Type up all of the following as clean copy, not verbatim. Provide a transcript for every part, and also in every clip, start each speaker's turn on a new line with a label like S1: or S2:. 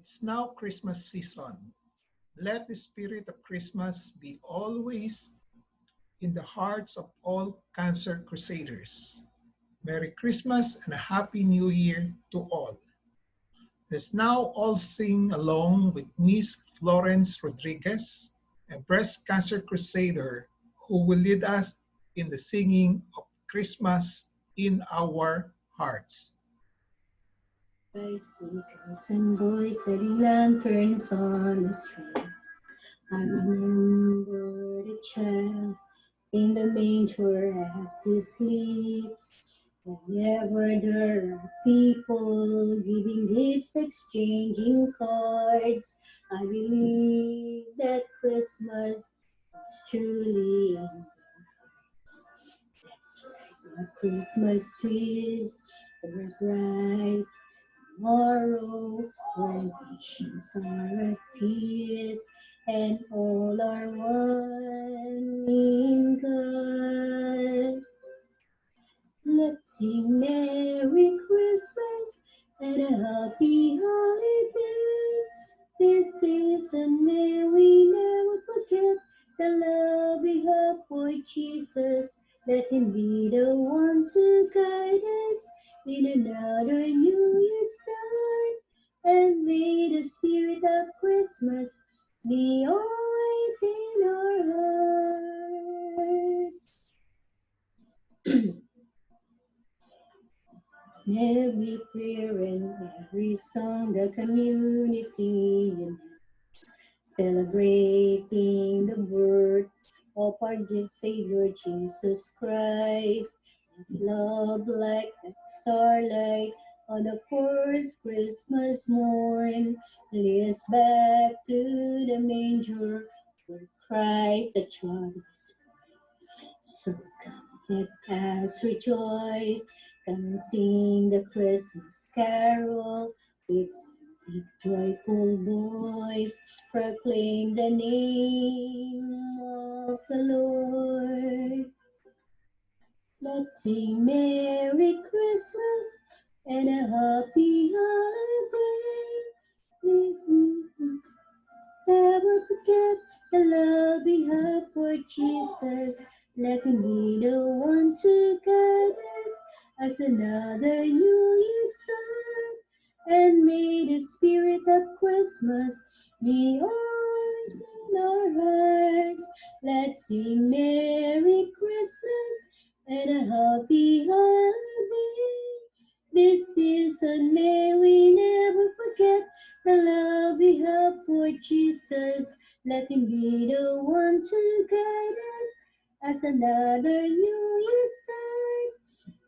S1: It's now Christmas season. Let the spirit of Christmas be always in the hearts of all Cancer Crusaders. Merry Christmas and a Happy New Year to all. Let's now all sing along with Miss Florence Rodriguez, a breast cancer crusader who will lead us in the singing of Christmas in our hearts.
S2: I see girls and boys setting lanterns on the streets. I remember the child in the manger as he sleeps. Whenever there are people giving gifts, exchanging cards, I believe that Christmas is truly in us. That's right, our Christmas trees are bright tomorrow, when nations are at peace and all are one in God. Let's sing Merry Christmas and a Happy Holiday. This season may we never forget the love we have for Jesus. Let Him be the one to guide us in another new year start. And may the spirit of Christmas be always in our hearts. Every prayer and every song, the community unites, celebrating the birth of our Savior Jesus Christ. Love like that starlight on the first Christmas morn leads us back to the manger where Christ the child was born. So come, let us rejoice. Come and sing the Christmas carol with joyful voice. Proclaim the name of the Lord. Let's sing Merry Christmas and a Happy Holiday. Please listen, never forget the love we have for Jesus. Let Him be the one to guide us as another new year start. And may the spirit of Christmas be always in our hearts. Let's sing Merry Christmas and a Happy Holiday. This season may we never forget the love we have for Jesus. Let Him be the one to guide us as another new year start.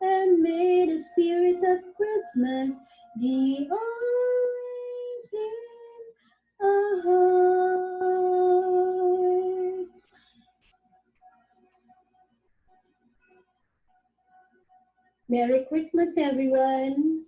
S2: And may the spirit of Christmas be always in our hearts. Merry Christmas, everyone.